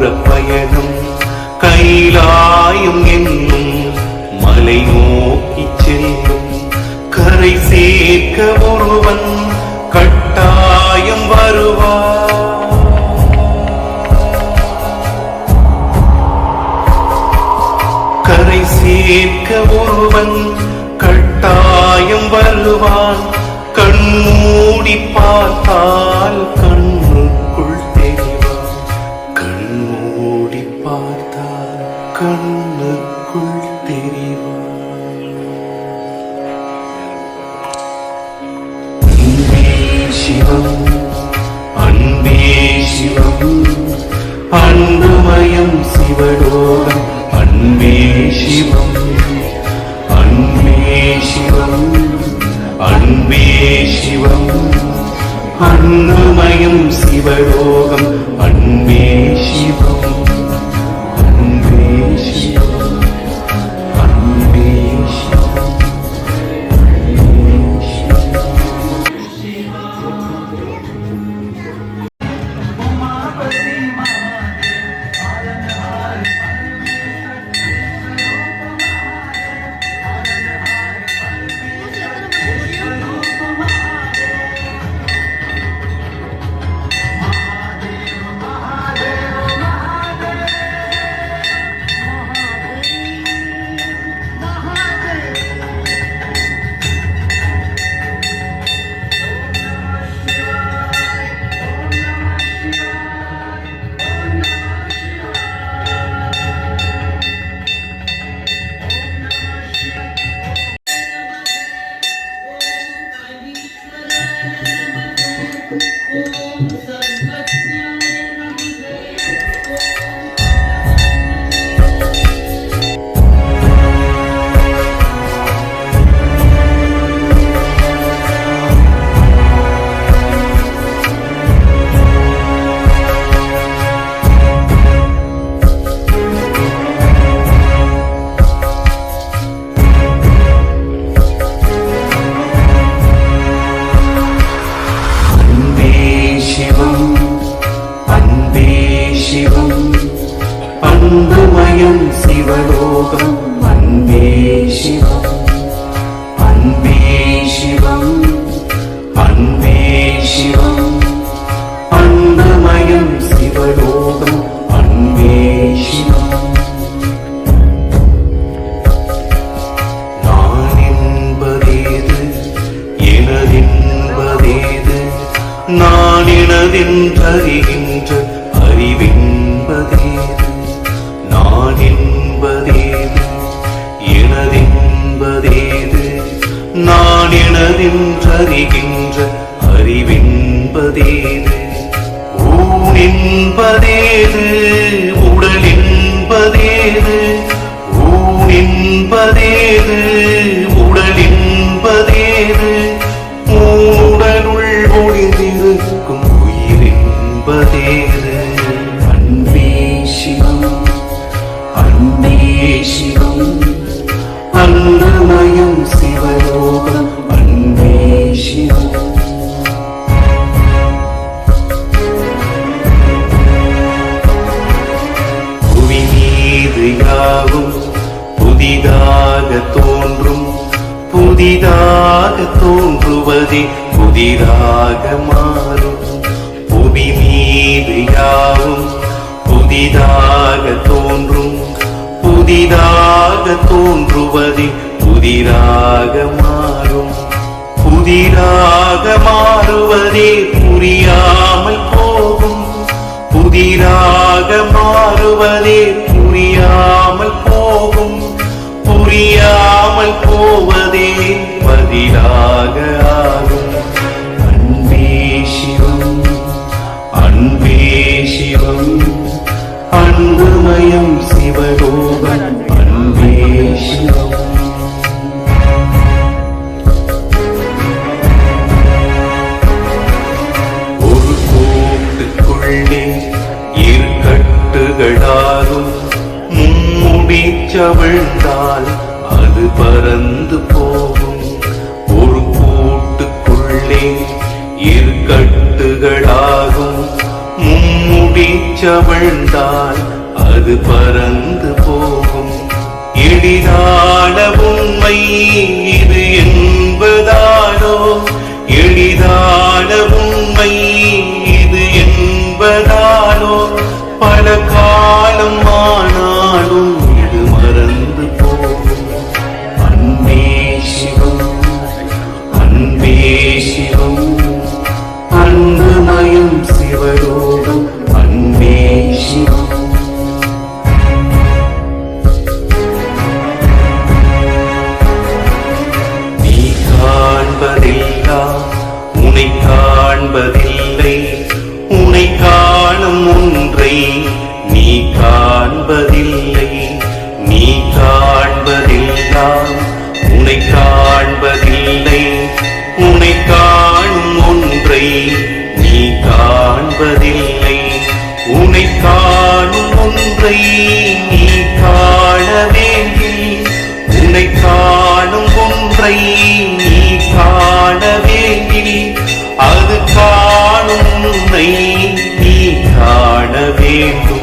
தூர பயணம் கைலாயம் என்னும் மலை நோக்கி செல்லும். கரை சேர்க்க ஒருவன் கட்டாயம் வருவார். கரை சேர்க்க ஒருவன் கட்டாயம் வருவான். கண்மூடி பார்த்தால் கண்ணுக்குள் தெரிவான். கண்மூடி பார்த்தால் கண்ணுக்குள் தெரிவான். அன்பே சிவம், அன்பே சிவம், அன்புமயம் சிவலோகம். அன்பே சிவம், அன்பே சிவம், அன்பே சிவம், அன்புமயம் சிவலோகம். அன்பே சிவம், அன்பே சிவம், அன்பே சிவம். அன்புமயம் சிவலோகம். அன்பே சிவம், அன்பே சிவம், அன்பே சிவம், அன்புமயம் சிவலோகம். அன்பே சிவம். நான் என்பதேது, எனதென்பதேது, நான் எனதென்றறிகின்ற அறிவென்பதேது. நான் என்பதேது, எனதென்பதேது, நான் எனதென்றறிகின்ற அறிவென்பதேது. ஊன் என்பதேது, உடல் என்பதேது, ஊன் என்பதேது, உடல் என்பதேது, உடலுள் ஒளிந்திருக்கும் உயிர் என்பதேது. அன்பே சிவம், அன்பே சிவம், அன்புமயம் சிவலோகம். அன்பே சிவம். புவி மீது யாவும் புதிதாக தோன்றும். புதிதாக தோன்றுவதே புதிதாக மாறும். புவி மீது யாவும் புதிதாக தோன்றும். புதிதாக தோன்றுவதே புதிதாக மாறும். புதிதாக மாறுவதே புரியாமல் போகும். புதிதாக மாறுவதே புரியாமல் போகும். புரியாமல் போவதே பதிலாக ஆகும். அன்பே சிவம், அன்பே சிவம், அன்புமயம் சிவலோகம். அன்பே சிவம். ஒரு கோட்டுக்குள்ளே இரு கட்டுகளாகும். மும்முடி சவிழ்ந்தால் அது பறந்து போகும். ஒரு கூட்டுக்குள்ளே இரு கட்டுகளாகும். மும்முடி மூடிச்சவிழ்ந்தால் அது பறந்து போகும். எளிதான உண்மை இது என்பதாலோ, எளிதான உண்மை இது என்பதாலோ, பல காலம் ஆனாலும் இது மறந்து போகும். அன்பே சிவம், அன்பே சிவம், அன்புமயம் சிவலோகம், அன்பே சிவம். உன்னை காண்பதில்லை, உன்னை காணும் ஒன்றை நீ காண்பதில்லை. நீ காண்பதெல்லாம் உன்னை காண்பதில்லை, உன்னை காணும் ஒன்றை நீ காண்பதில்லை. உன்னை காணும் ஒன்றை நீ காண வேண்டி, உன்னை காணும் ஒன்றை நீ காண வேண்டி, அது காணும் உன்னை நீ காண வேண்டும்.